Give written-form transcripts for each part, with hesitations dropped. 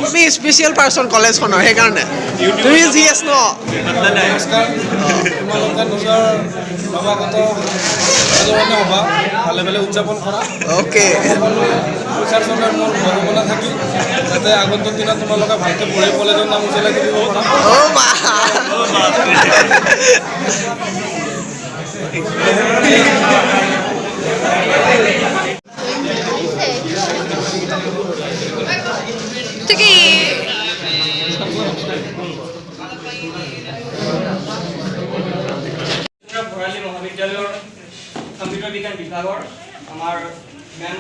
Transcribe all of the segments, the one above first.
তুমি special person কলেজখনৰ সেইকাৰণে তুমি জিএছ ন নমস্কাৰ তোমালোকে নিজৰ নৱাগত ৰাজৰণে সভা ভালে ভালে উদযাপন কৰা অ'কে ৰিচাৰ্জৰ মোৰ ভগৱানা থাকিল যাতে আগন্তুক দিনত তোমালোকে ভালকৈ পঢ়ি কলেজৰ নাম উজ্বলাই তুলিব পাৰা অ' মা ভৰালী মহাবিদ্যালয়ৰ কম্পিউটাৰ বিজ্ঞান বিভাগৰ আমাৰ মেম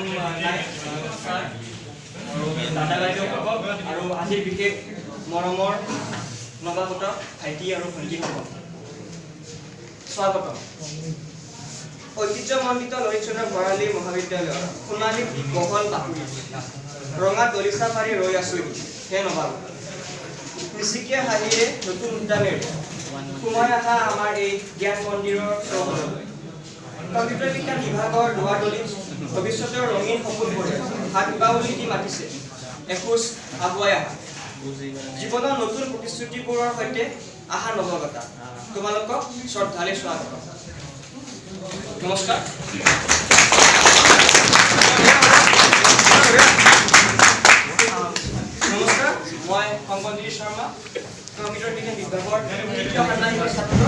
ছাৰ আৰু দাদা বাইদেউসকল আৰু আজিৰ বিশেষ মৰমৰ নৱাগত ভাইটি আৰু ভণ্টিসকল স্বাগতম। ঐতিহ্যমণ্ডিত ললিতচন্দ্ৰ ভৰালী মহাবিদ্যালয়ৰ সোণালী বহল বাকৰি ৰঙা দলিচা পাৰি ৰৈ আছো হে নৱাগত নিচিকীয়া হাঁহিৰে নতুন উদ্যানেৰে সোমাই অহা আমাৰ এই জ্ঞান মন্দিৰৰ চৌহদলৈ কম্পিউটাৰ বিজ্ঞান বিভাগৰ দুৱাৰদলিত ভৱিষ্যতৰ ৰঙীন সপোনবোৰে হাত বাউলি দি মাতিছে এখোজ আগুৱাই অহা জীৱনৰ নতুন প্ৰতিশ্ৰুতিবোৰৰ সৈতে আহা নৱাগতা তোমালোকক শ্ৰদ্ধাৰে স্বাগতম। নমস্কাৰ। নমস্কাৰ, মই শংকৰজ্যোতি শৰ্মা কম্পিউটাৰ বিজ্ঞান বিভাগৰ তৃতীয় ষান্মাসিকৰ ছাত্ৰ।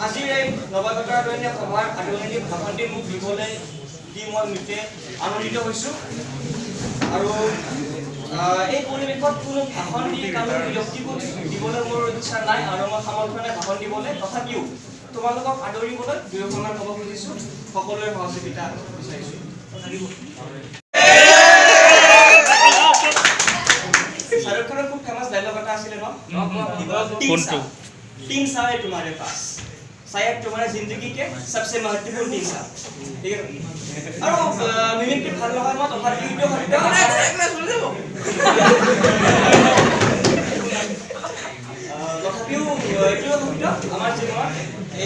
আজিৰ এই নৱাগতৰ দৈনিক সভাৰ আদৰণি ভাষণটি মোক দিবলৈ দি মই নিজে আনন্দিত হৈছোঁ আৰু এই পৰিৱেশত কোনো ভাষণ দি কাৰো ব্যক্তিগত দিবলৈ মোৰ ইচ্ছা নাই আৰু মই সামৰ্থ্য নাই ভাষণ দিবলৈ তথাপিও তোমালোকক আদৰিবলৈ দুয়োখনমান ক'ব খুজিছোঁ সকলোৰে সহযোগিতা বিচাৰিছোঁ। शाहरुख खान खूब फेमस डायलॉग आता आছিলে ন कोणतो 3 साल है तुम्हारे पास शायद तुम्हारा जिंदगी के सबसे महत्वपूर्ण 3 साल ठीक है আৰু মিমিক্রি ভাল নহয় মই তথাপি ভিডিও সত্য একলা শুনি যাব তথাপিও এইটো সত্য আমাৰ জীৱনত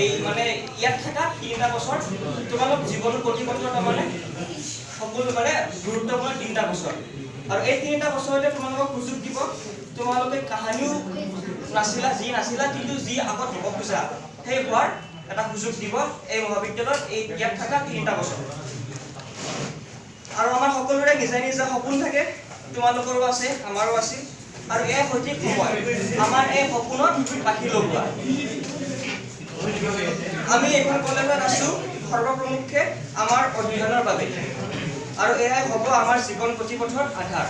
এই মানে ইয়াত থাকা 3টা বছৰ তোমালোক জীৱনৰ প্ৰতি বছৰ মানে সকলো মানে গুৰুত্বপূৰ্ণ 3টা বছৰ আৰু এই 3টা বছৰতে তোমালোকক সুযোগ দিব তোমালোকে কাহিনীও নাছিলা যি নাছিলা কিন্তু যি আগত হ'ব খোজা সেই হোৱাৰ এটা সুযোগ দিব এই মহাবিদ্যালয়ত এই ইয়াত থকা 3টা বছৰ আৰু আমাৰ সকলোৰে নিজা নিজা সপোন থাকে তোমালোকৰো আছে আমাৰো আছে আৰু এই সঠিক সময় আমাৰ এই সপোনত পাখি লগোৱা আমি এখন কলেজত আছো সৰ্বপ্ৰমুখে আমাৰ অধ্যয়নৰ বাবে আৰু এয়াই হ'ব আমাৰ জীৱন প্ৰতিপথৰ আধাৰ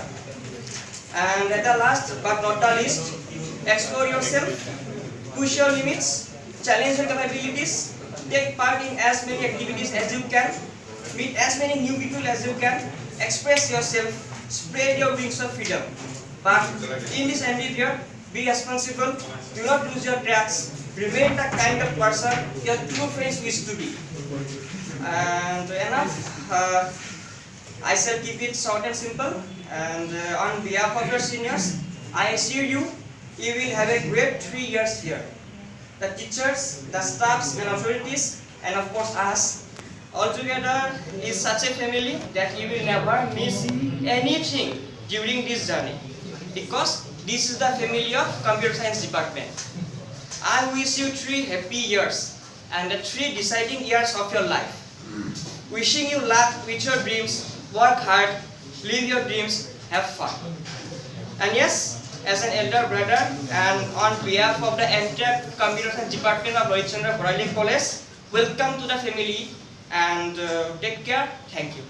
and at the last but not the least explore yourself push your limits challenge your capabilities take part in as many activities as you can meet as many new people as you can express yourself spread your wings of freedom but in this endeavor be responsible do not lose your tracks remain the kind of person your true friends wish to be and enough I shall keep it short and simple and on behalf of your seniors I assure you you will have a great 3 years here the teachers the staffs and authorities and of course us all together is such a family that you will never miss anything during this journey because this is the family of computer science department I wish you 3 happy years and the 3 deciding years of your life wishing you luck with your dreams work hard, live your dreams, have fun. And yes, as an elder brother and on behalf of the entire Computer Science Department of Lalitchandra Bharali College, welcome to the family and take care. Thank you.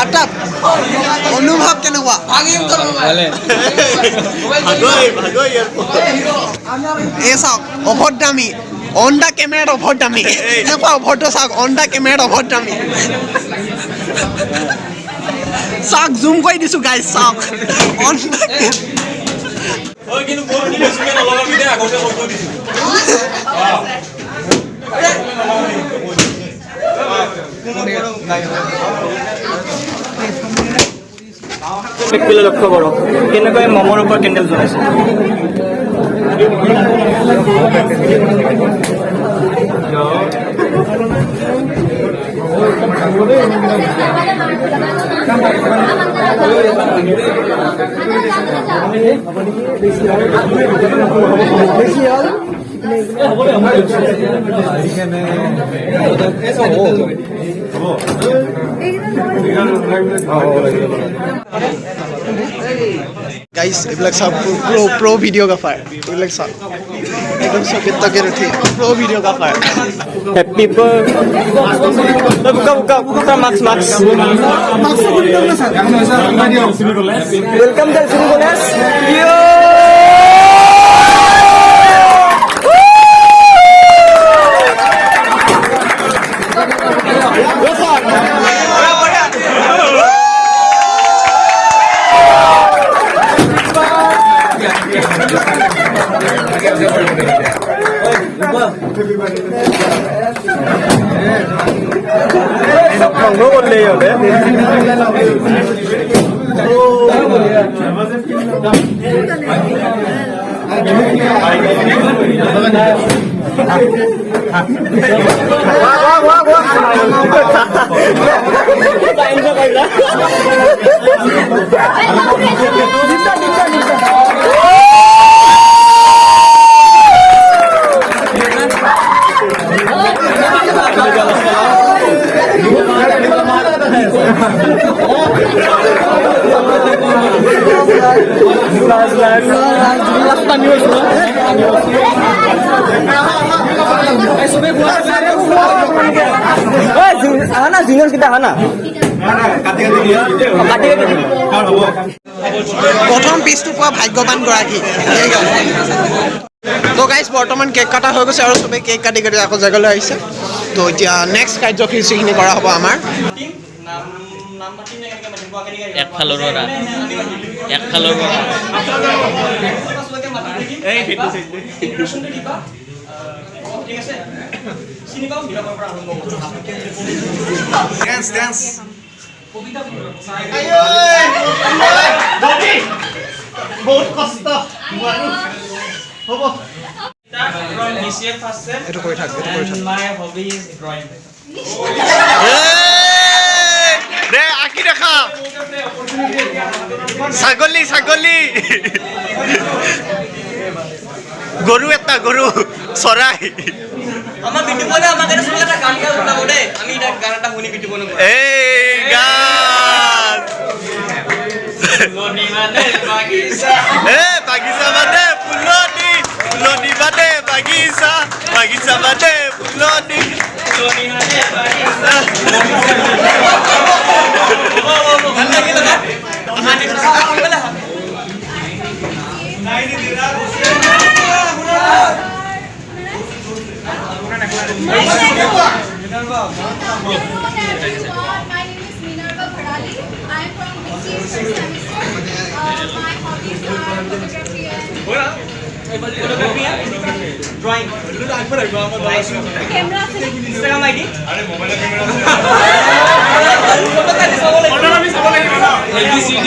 আটাপ অনুভৱ কেনেকুৱা এই চাওক অভদ্ৰামী on the কেমেৰাত অভদ্ৰামী এনেকুৱা অভদ্ৰ চাওক on the কেমেৰাত অভদ্ৰামী চাওক জুম কৰি দিছোঁ গাইজ চাওক অন কিন্তু মই বেছিকৈ নলগাবি দে আগতে লগ কৰি দিছোঁ ব্যক্তিলৈ লক্ষ্য কৰক কেনেকৈ মমৰ ওপৰত কেণ্ডেল জ্বলাইছে গাইজ এইবিলাক চাওক প্ৰ' ভিডিঅ'গ্ৰাফাৰ এইবিলাক চাওক একদম চকীত তকীত উঠি pro' videographer happy marks welcome to LCD college প্ৰথম পিচটো পোৱা ভাগ্যৱান গৰাকী তো গাইজ বৰ্তমান কেক কটা হৈ গৈছে আৰু চবেই কেক কাটি কাটি আকৌ জেগালৈ আহিছে তো এতিয়া নেক্সট কাৰ্যসূচীখিনি কৰা হ'ব আমাৰ একফালৰ পৰা বহুত কষ্ট হ'ব এইটো কৰি থাক My hobby is drawing. আঁকি দেখা ছাগলী গৰু এটা গৰু চৰাই আমাৰ বিটু বনে আমাক এটা শুনি এটা গান গাই শুনাব দেই আমি এটা গান এটা শুনি বিটু বনে এই গান Loni mane bagisa. বাগিচা মানে ফুলনি ফুলনি মানে বাগিচা বাগিচা মানে ফুলনি Loni mane bagisa. ভাল লাগিল না আমি কথা কইবলে হা নাই নি দিরা My name is Minerva Bharali. I am from BCS first semester. My hobbies are photography and drawing camera say Instagram ID ABCD.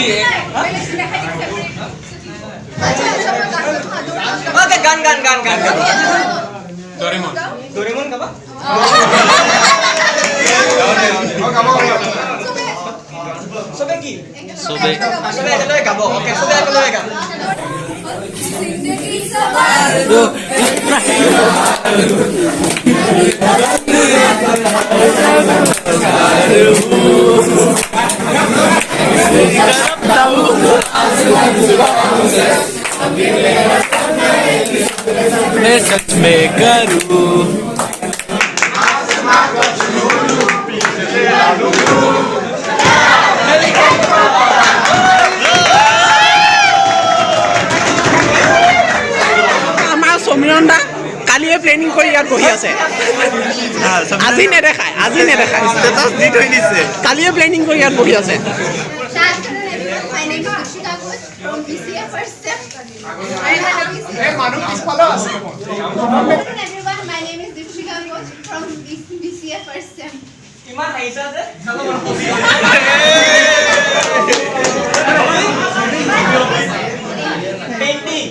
Oke gan Doraemon ka ba? Sobe ki? Sobe ekelore gab. Oke, sobe ekelore gab. मैं सच में करूँ আমাৰ সমীৰণ দা কালিয়ে planning কৰি ইয়াত বহি আছে আজি নেদেখায় ষ্টেটাছ দি থৈ দিছে কালিয়ে প্লেনিং কৰি ইয়াত বহি আছে Raghuj from BCA first sem. Hello everyone, my name is Deepshika Ghosh from BCA first sem. ইমান হাঁহিছা যে পেইন্টিং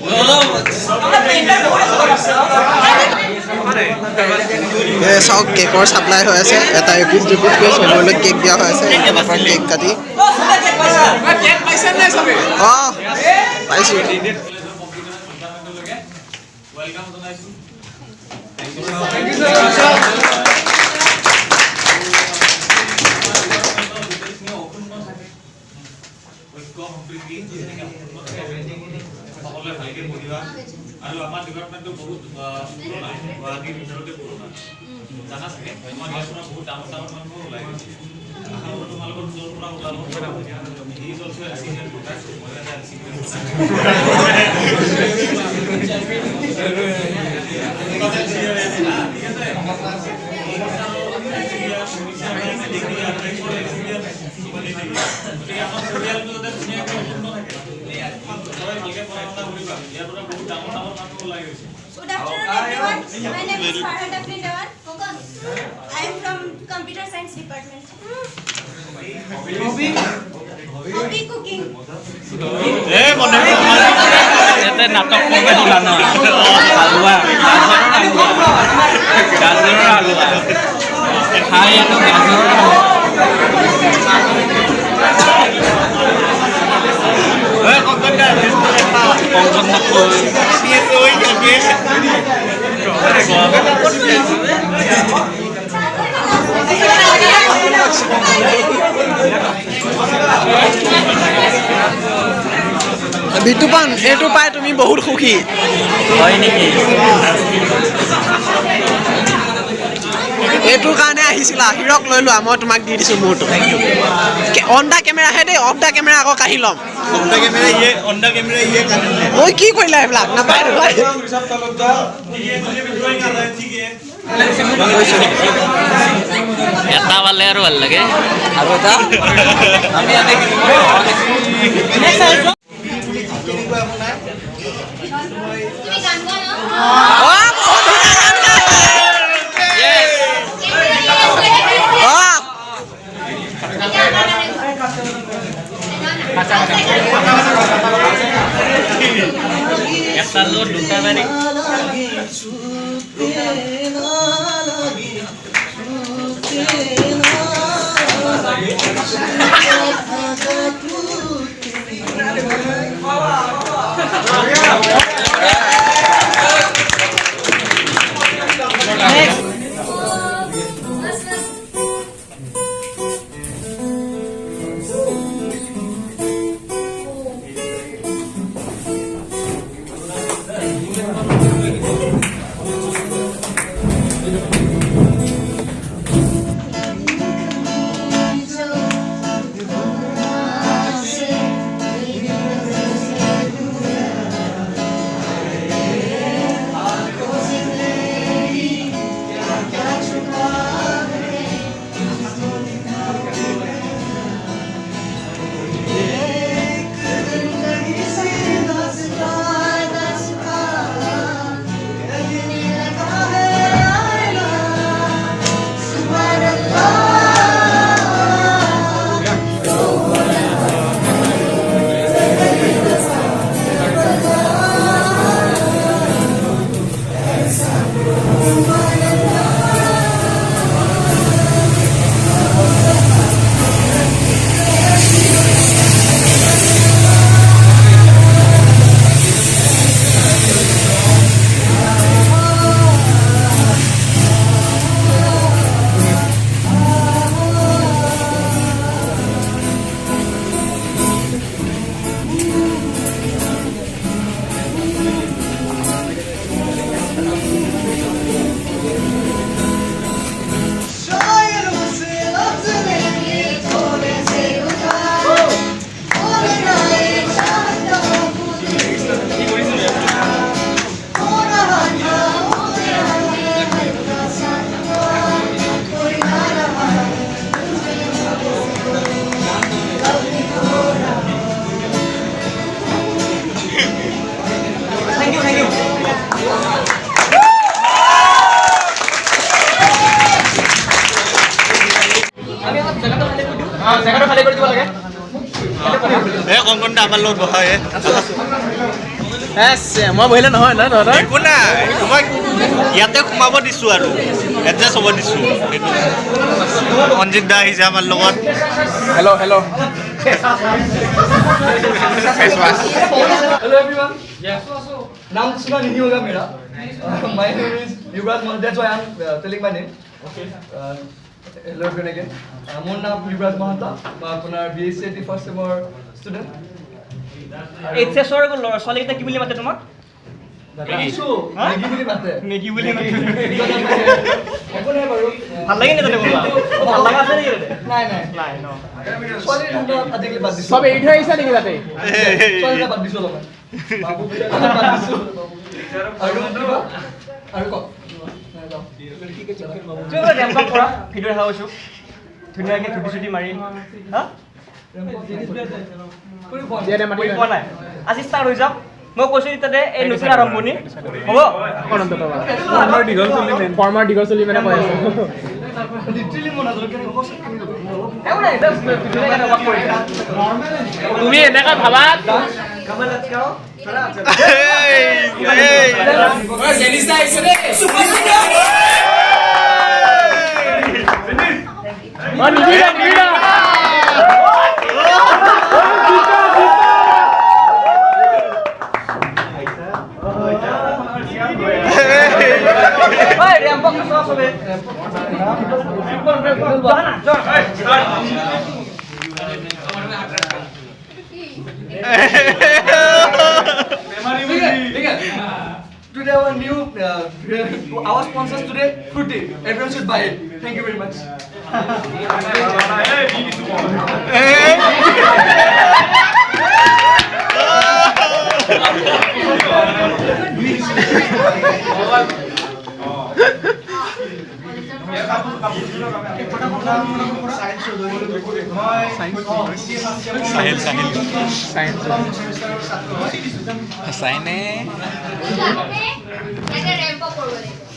চাওক কেকৰ চাপ্লাই হৈ আছে এটা এপিচ দুপিচকৈ চবলৈ কেক দিয়া হৈ আছে কেক কাটি অঁ পাইছোঁ সকলোৱে ভালকৈ পঢ়িবা আৰু আমাৰ ডিপাৰ্টমেণ্টটো বহুত পুৰণা গুৱাহাটীৰ ভিতৰতে পুৰণা জানা চাগে আমাৰ ইয়াৰ পৰা বহুত ডাঙৰ ডাঙৰ মানুহ ওলাই গৈছে আশা কৰোঁ তোমালোকৰ নিজৰ পৰা ওলাব he is also' A senior professor মই এটা senior Good afternoon everyone. My name is Farhad Afrindawan. I am from Computer Science Department. Hobby cooking. ইয়াতে নাটক কৰিব দিলা ন হালোৱা গাজৰৰ হালোৱা খাই আৰু গাজৰৰ বিতুপান এইটো পাই তুমি বহুত সুখী হয় নেকি এইটোৰ কাৰণে আহিছিলা হিৰক লৈ লোৱা মই তোমাক দি দিছোঁ মোৰটো অন দা কেমেৰাহে দেই অফ দা কেমেৰা আকৌ কাঢ়ি ল'ম ঐ কি কৰিলা এইবিলাক নাপায় নাপায় এটা পালে আৰু ভাল লাগে আৰু এটা আমি তুমি গান গোৱা ন? এটা লোট দুটা বাৰী কংকনটা আমাৰ লগত বহাই মই বহিলে নহয় ন তহঁতৰ একো নাই তোমাক ইয়াতে সোমাব দিছোঁ আৰু এডজাষ্ট হ'ব দিছোঁ অঞ্জিত দা আহিছে আমাৰ লগত hello' hello' Hello everyone. Yeah. नाम सुना नहीं होगा मेरा. My name is Yuvraj Mahanta. That's why I'm telling my name. Okay. Hello everyone again. My name is Yuvraj Mahanta. I'm a BSc first sem student. এইচএছৰ ছোৱালীকেইটা কি বুলি মাতে তোমাক Megi বুলি মাতে. মেগী বুলি মাতে একো নাই বাৰু. ভাল লাগে নে তাতে বনোৱা ভাল লগা আছে নেকি তাতে নাই নাই. নাই ন ছোৱালী ঠাণ্ডা আজিকালি বাদ দিছো. চব এৰি থৈ আহিছা নেকি তাতে ছোৱালী বাদ দিছো অলপমান. বাবু বাদ দিছো. আৰু কওক. তুমি ৰেম্প কৰা ভিডিঅ' দেখা পাইছোঁ ধুনীয়াকৈ চুটি মাৰি হা কৰি পোৱা নাই আজি ষ্টাৰ্ট হৈ যাওক মই কৈছোঁ তাতে এই নতুন আৰম্ভণি হ'ব ফৰ্মাৰ দীঘল চলি মানে কৈ আছো লিটাৰেলি মন নাযায় কেনে হ'ব একো নাই ধুনীয়াকৈ ৱাক কৰি তুমি এনেকা ভাবা Today our new our sponsors today Fruity. Everyone should buy it. Thank you very much.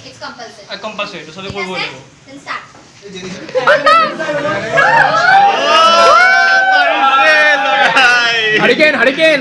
It's compulsory. Compulsory এইটো চবে কৰিব লাগিব Then start. হাৰিকেন